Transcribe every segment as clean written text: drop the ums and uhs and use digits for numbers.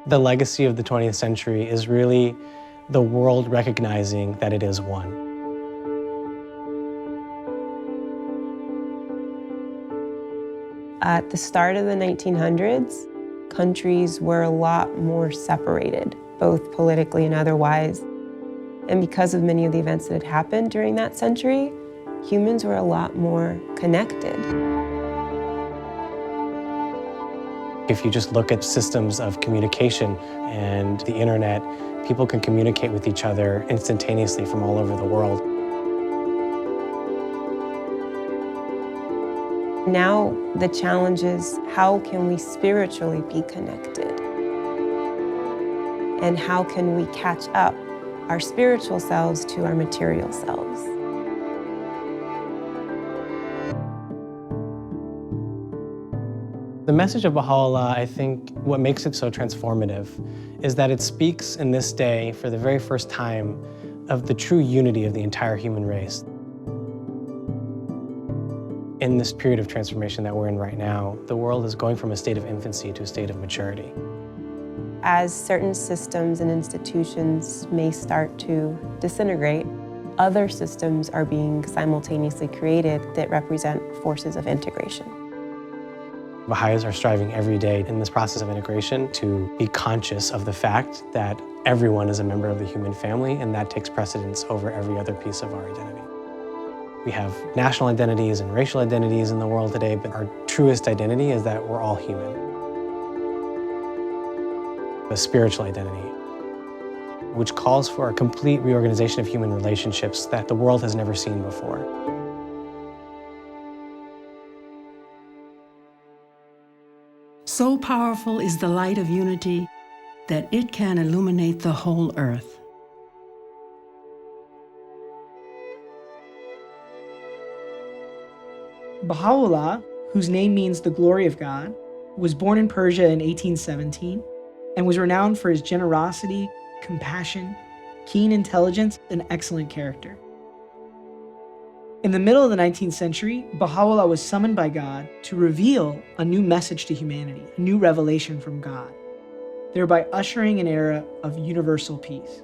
The legacy of the 20th century is really the world recognizing that it is one. At the start of the 1900s, countries were a lot more separated, both politically and otherwise. And because of many of the events that had happened during that century, humans were a lot more connected. If you just look at systems of communication and the internet, people can communicate with each other instantaneously from all over the world. Now the challenge is, how can we spiritually be connected? And how can we catch up our spiritual selves to our material selves? The message of Baha'u'llah, I think what makes it so transformative is that it speaks in this day for the very first time of the true unity of the entire human race. In this period of transformation that we're in right now, the world is going from a state of infancy to a state of maturity. As certain systems and institutions may start to disintegrate, other systems are being simultaneously created that represent forces of integration. Baha'is are striving every day in this process of integration to be conscious of the fact that everyone is a member of the human family, and that takes precedence over every other piece of our identity. We have national identities and racial identities in the world today, but our truest identity is that we're all human. A spiritual identity, which calls for a complete reorganization of human relationships that the world has never seen before. So powerful is the light of unity that it can illuminate the whole earth. Baha'u'llah, whose name means the glory of God, was born in Persia in 1817 and was renowned for his generosity, compassion, keen intelligence, and excellent character. In the middle of the 19th century, Baha'u'llah was summoned by God to reveal a new message to humanity, a new revelation from God, thereby ushering an era of universal peace.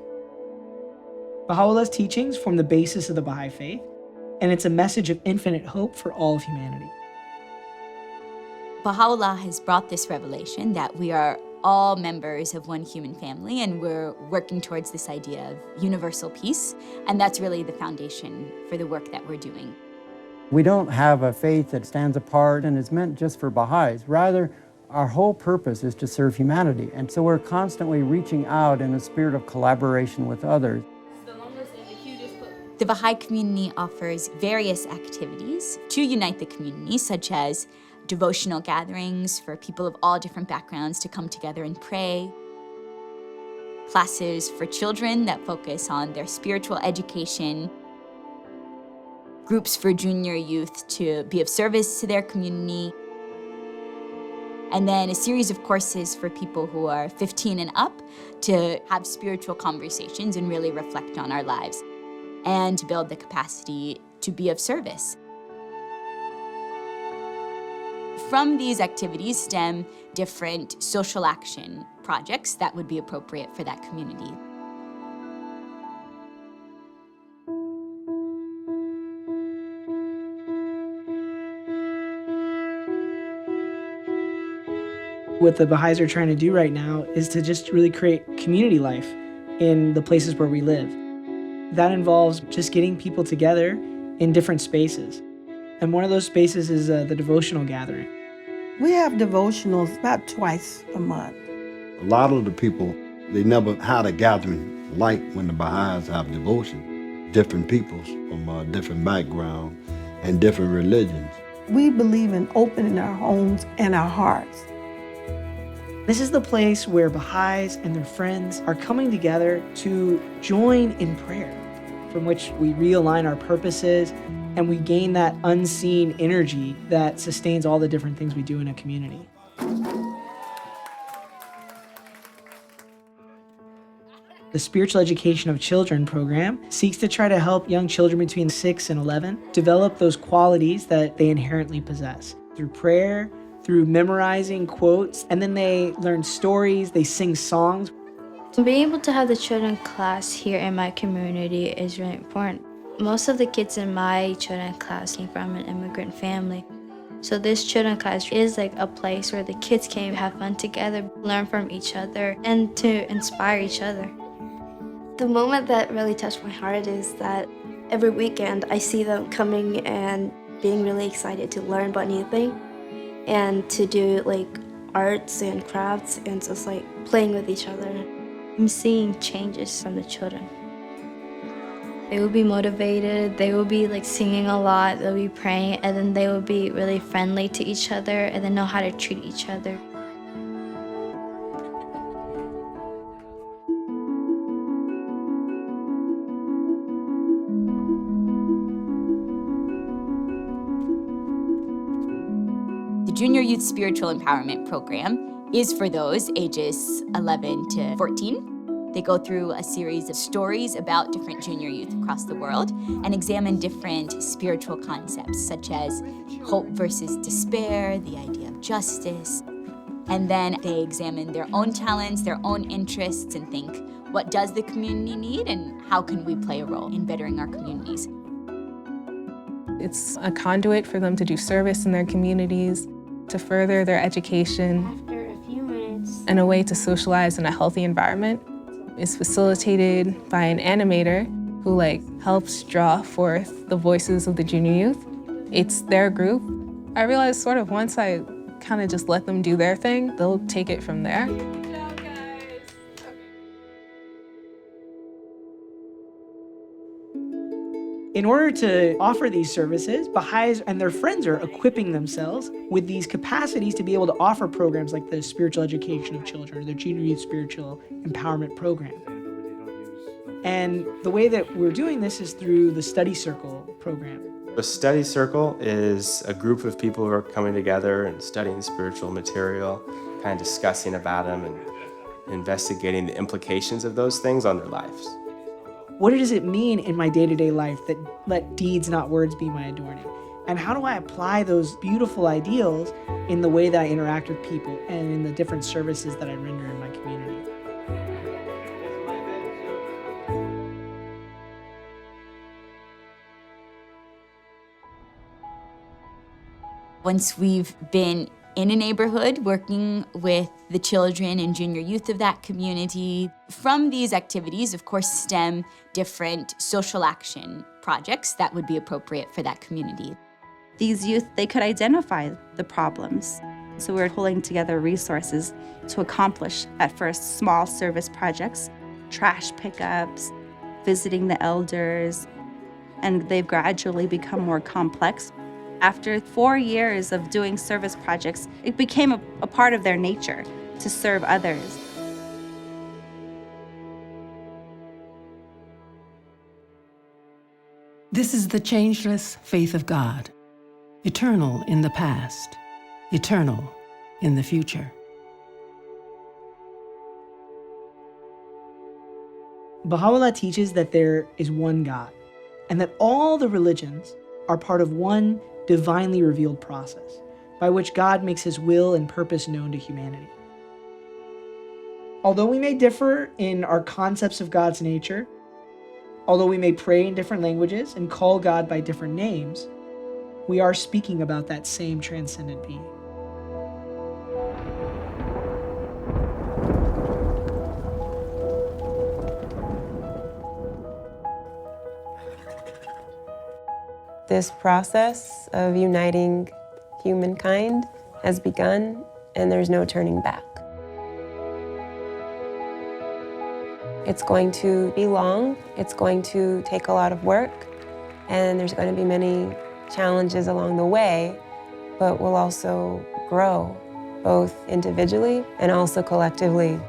Baha'u'llah's teachings form the basis of the Baha'i faith, and it's a message of infinite hope for all of humanity. Baha'u'llah has brought this revelation that we are all members of one human family, and we're working towards this idea of universal peace, and that's really the foundation for the work that we're doing. We don't have a faith that stands apart and is meant just for Baha'is. Rather, our whole purpose is to serve humanity, and so we're constantly reaching out in a spirit of collaboration with others. The Baha'i community offers various activities to unite the community, such as devotional gatherings for people of all different backgrounds to come together and pray, classes for children that focus on their spiritual education, groups for junior youth to be of service to their community, and then a series of courses for people who are 15 and up to have spiritual conversations and really reflect on our lives, and to build the capacity to be of service. From these activities stem different social action projects that would be appropriate for that community. What the Baha'is are trying to do right now is to just really create community life in the places where we live. That involves just getting people together in different spaces. And one of those spaces is the Devotional Gathering. We have devotionals about twice a month. A lot of the people, they never had a gathering like when the Baha'is have devotion. Different peoples from different backgrounds and different religions. We believe in opening our homes and our hearts. This is the place where Baha'is and their friends are coming together to join in prayer, from which we realign our purposes and we gain that unseen energy that sustains all the different things we do in a community. The Spiritual Education of Children program seeks to try to help young children between 6 and 11 develop those qualities that they inherently possess through prayer, through memorizing quotes, and then they learn stories, they sing songs. Being able to have the children class here in my community is really important. Most of the kids in my children class came from an immigrant family. So this children class is like a place where the kids can have fun together, learn from each other, and to inspire each other. The moment that really touched my heart is that every weekend I see them coming and being really excited to learn about new things and to do like arts and crafts and just like playing with each other. I'm seeing changes from the children. They will be motivated, they will be like singing a lot, they'll be praying, and then they will be really friendly to each other and then know how to treat each other. The Junior Youth Spiritual Empowerment Program is for those ages 11 to 14. They go through a series of stories about different junior youth across the world and examine different spiritual concepts such as hope versus despair, the idea of justice. And then they examine their own talents, their own interests, and think, what does the community need and how can we play a role in bettering our communities? It's a conduit for them to do service in their communities, to further their education, After a few minutes, and a way to socialize in a healthy environment. It's facilitated by an animator who helps draw forth the voices of the junior youth. It's their group. I realized sort of once I kind of just let them do their thing, they'll take it from there. Good job, guys. In order to offer these services, Baha'is and their friends are equipping themselves with these capacities to be able to offer programs like the spiritual education of children, or the Junior Youth Spiritual Empowerment Program. And the way that we're doing this is through the Study Circle program. A study circle is a group of people who are coming together and studying spiritual material, kind of discussing about them and investigating the implications of those things on their lives. What does it mean in my day-to-day life that let deeds, not words, be my adorning? And how do I apply those beautiful ideals in the way that I interact with people and in the different services that I render in my community? Once we've been in a neighborhood working with the children and junior youth of that community, from these activities, of course, stem different social action projects that would be appropriate for that community. These youth, they could identify the problems. So we're pulling together resources to accomplish, at first, small service projects, trash pickups, visiting the elders, and they've gradually become more complex. After 4 years of doing service projects, it became a part of their nature to serve others. This is the changeless faith of God, eternal in the past, eternal in the future. Baha'u'llah teaches that there is one God, and that all the religions are part of one divinely revealed process by which God makes his will and purpose known to humanity. Although we may differ in our concepts of God's nature, although we may pray in different languages and call God by different names, we are speaking about that same transcendent being. This process of uniting humankind has begun, and there's no turning back. It's going to be long, it's going to take a lot of work, and there's going to be many challenges along the way, but we'll also grow, both individually and also collectively.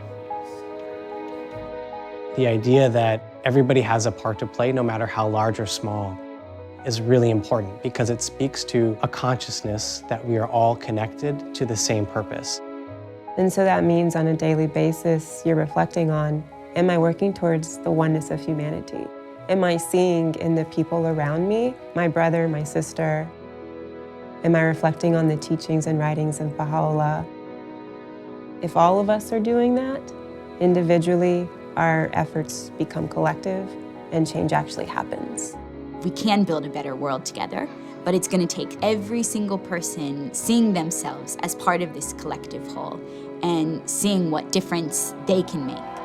The idea that everybody has a part to play, no matter how large or small, is really important because it speaks to a consciousness that we are all connected to the same purpose. And so that means on a daily basis, you're reflecting on, am I working towards the oneness of humanity? Am I seeing in the people around me, my brother, my sister, Am I reflecting on the teachings and writings of Baha'u'llah? If all of us are doing that, individually, our efforts become collective and change actually happens. We can build a better world together, but it's going to take every single person seeing themselves as part of this collective whole and seeing what difference they can make.